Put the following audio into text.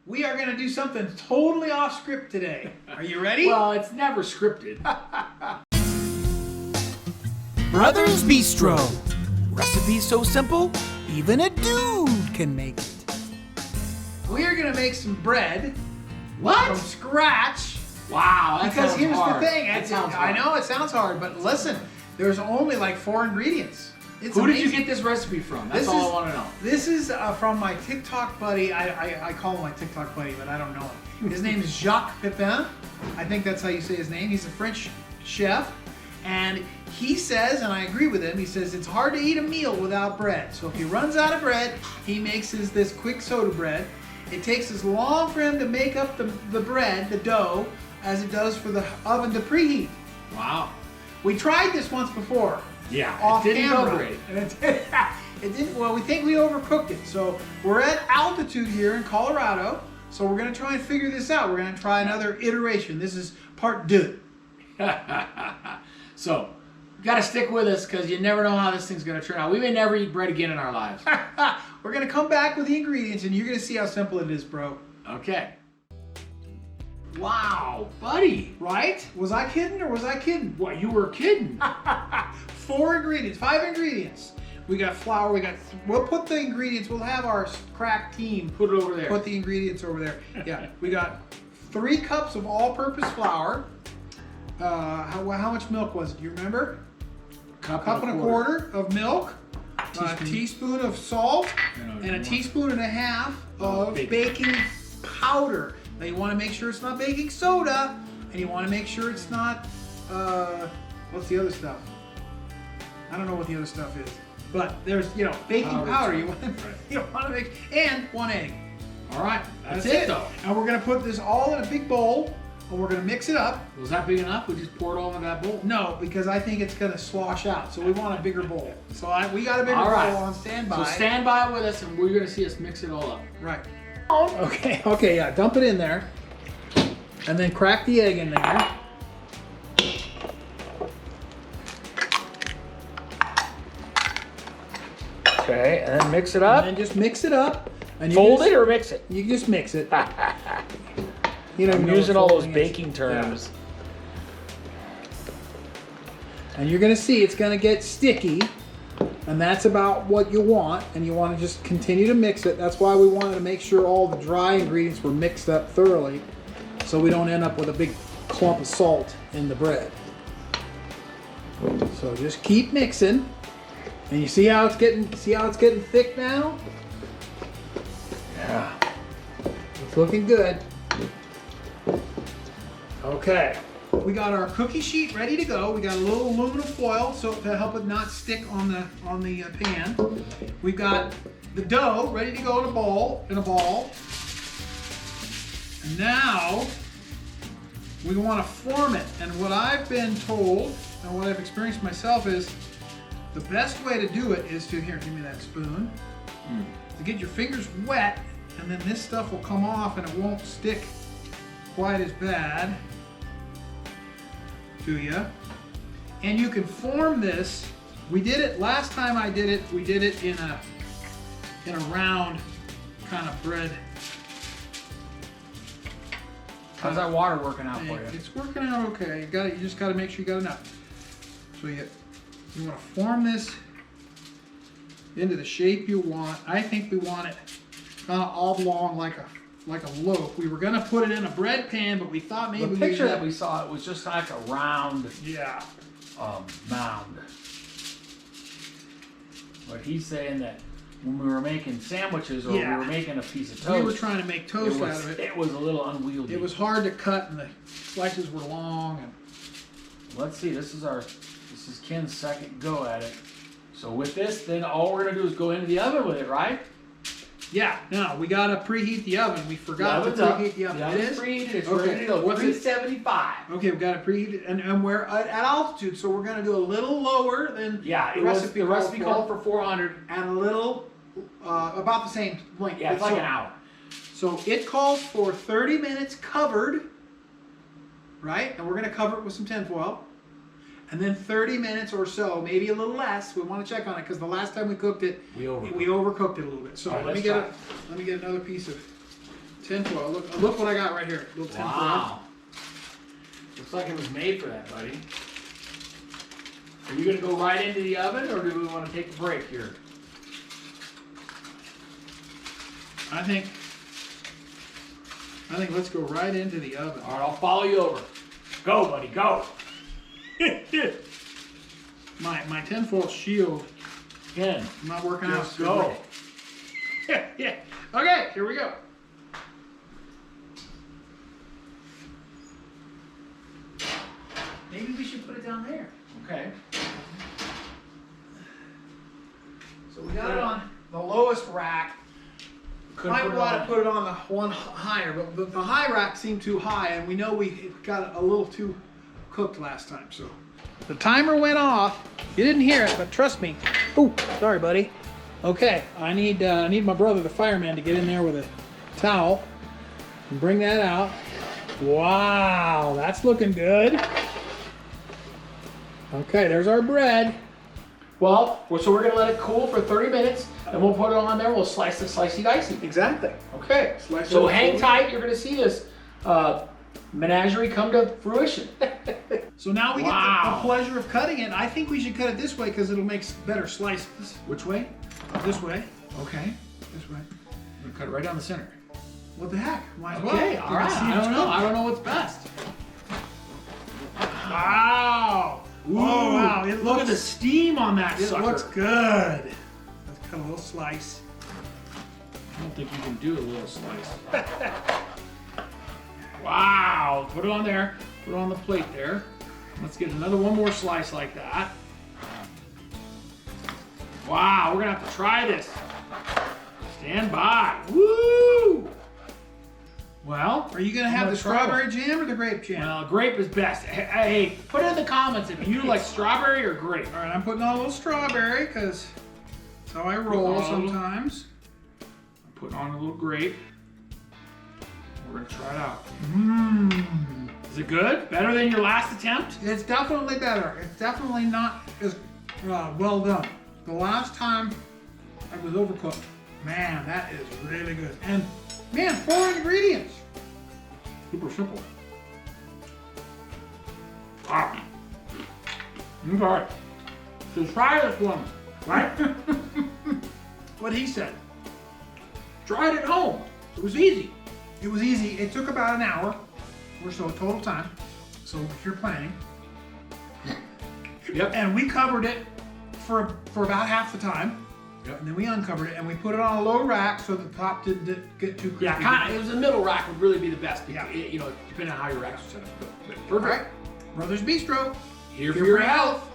We are going to do something totally off script today. Are you ready? Well, it's never scripted. Brothers Bistro. Recipes so simple, even a dude can make it. We are going to make some bread What? from scratch. Wow, that Because sounds here's hard. the thing. That sounds hard. I know it sounds hard, but listen, there's only like 4 ingredients. It's Who amazing. did you get this recipe from? That's all I want to know. This is from my TikTok buddy. I call him my TikTok buddy, but I don't know him. His name is Jacques Pepin. I think that's how you say his name. He's a French chef. And he says, and I agree with him, he says it's hard to eat a meal without bread. So if he runs out of bread, he makes this quick soda bread. It takes as long for him to make up the bread, the dough, as it does for the oven to preheat. Wow. We tried this once before. Yeah, Off it didn't camera. go great. And it didn't, well, we think we overcooked it. So we're at altitude here in Colorado. So we're going to try and figure this out. We're going to try another iteration. This is part 2. So, you got to stick with us because you never know how this thing's going to turn out. We may never eat bread again in our lives. We're going to come back with the ingredients and you're going to see how simple it is, bro. Okay. Wow, buddy. Right? Was I kidding or was I kidding? What, you were kidding. 4 ingredients, 5 ingredients. We got flour, we'll put the ingredients, we'll have our crack team Put it over there. put the ingredients over there. Yeah, we got 3 cups of all-purpose flour. How much milk was it? Do you remember? Cup Cup and a quarter of milk, a teaspoon of salt, and a teaspoon and a half of baking powder. Now you want to make sure it's not baking soda, and you want to make sure it's not, what's the other stuff? I don't know what the other stuff is. But there's, baking powder. You want to make, and 1 egg. All right, that's it though. And we're going to put this all in a big bowl, and we're going to mix it up. Was that big enough? We just poured all in that bowl? No, because I think it's going to slosh out. So we want a bigger bowl. So we got a bigger All right. bowl on standby. So stand by with us and we're going to see us mix it all up. Right. Okay, yeah, dump it in there. And then crack the egg in there. Okay, and then mix it up. And then just mix it up. And Fold it or mix it? You can just mix it. You I'm know using what all those folding is. baking terms. And you're going to see it's going to get sticky. And that's about what you want. And you want to just continue to mix it. That's why we wanted to make sure all the dry ingredients were mixed up thoroughly, so we don't end up with a big clump of salt in the bread. So just keep mixing. And you see how it's getting thick now? Yeah. It's looking good. Okay. We got our cookie sheet ready to go. We got a little aluminum foil so to help it not stick on the pan. We've got the dough ready to go in a ball. And now we want to form it. And what I've been told and what I've experienced myself is the best way to do it is to, here, give me that spoon, to get your fingers wet, and then this stuff will come off and it won't stick quite as bad to you. And you can form this. We did it last time I did it. We did it in a round kind of bread. How's that water working out for you? It's working out okay. You just got to make sure you got enough. So you want to form this into the shape you want. I think we want it kind of oblong like a loaf. We were gonna put it in a bread pan, but we thought maybe The picture that we saw, it was just like a round mound. But he's saying that when we were making sandwiches or we were making a piece of toast, we were trying to make toast out of it. It was a little unwieldy. It was hard to cut, and the slices were long. And let's see. This is Ken's second go at it. So with this, then all we're gonna do is go into the oven with it, right? yeah, no, we gotta preheat the oven. We forgot to preheat the oven. The oven's preheated. It's Okay. ready to go. What's it? 375. Okay, we gotta preheat it, and we're at altitude, so we're gonna do a little lower than Yeah, the recipe called for 400. and a little about the same length. Yeah, it's like an hour. So it calls for 30 minutes covered, right? And we're gonna cover it with some tinfoil. And then 30 minutes or so, maybe a little less. We want to check on it because the last time we cooked it, we overcooked it a little bit. So All right, let me get another piece of tinfoil. Look what I got right here. Little tinfoil. Wow. Looks like it was made for that, buddy. Are you gonna go right into the oven, or do we want to take a break here? I think let's go right into the oven. All right, I'll follow you over. Go, buddy, go. My tinfoil shield Ken, not working out. just go. Yeah. Okay, here we go. Maybe we should put it down there. Okay. So we got it on the lowest rack. Might want to put it on the one higher, but the high rack seemed too high, and we know we got it a little too cooked last time. So the timer went off. You didn't hear it, but trust me. Oh, sorry, buddy. Okay, I need my brother, the fireman, to get in there with a towel and bring that out. Wow, that's looking good. Okay, there's our bread. Well, so we're gonna let it cool for 30 minutes, and we'll put it on there. We'll slice it, slicey dicey. Exactly. Okay. Slice So it hang up. tight. You're gonna see this menagerie come to fruition. So now we get Wow. the pleasure of cutting it. I think we should cut it this way because it'll make better slices. Which way? This way. Okay. This way. I'm gonna cut it right down the center. What the heck? Might as well. Okay. We All can right. see I it's don't know. cooked. I don't know what's best. Wow. Ooh, Oh wow! It look looks, at the steam on that It sucker. looks good. Let's cut a little slice. I don't think you can do a little slice. Wow. Put it on there. Put it on the plate there. Let's get one more slice like that. Wow. We're gonna have to try this. Stand by. Woo! Well, Are you gonna have the strawberry jam or the grape jam? well, grape is best. Hey, put it in the comments if you like strawberry or grape. All right, I'm putting on a little strawberry because that's how I roll Put on a little- sometimes. I'm putting on a little grape. We're gonna try it out. Mmm. Is it good? Better than your last attempt? It's definitely better. It's definitely not as well done. The last time I was overcooked. Man, that is really good. And man, 4 ingredients. Super simple. Wow. Okay. So try this one, right? What he said. Try it at home. It was easy. It was easy. It took about an hour or so total time. So if you're planning. Yep. And we covered it for about half the time. Yep. And then we uncovered it and we put it on a low rack so the top didn't get too crispy. Yeah, kind of. It was the middle rack would really be the best. Yeah. You know, depending on how your racks are set up. But All perfect. right. Brothers Bistro. Here for your health.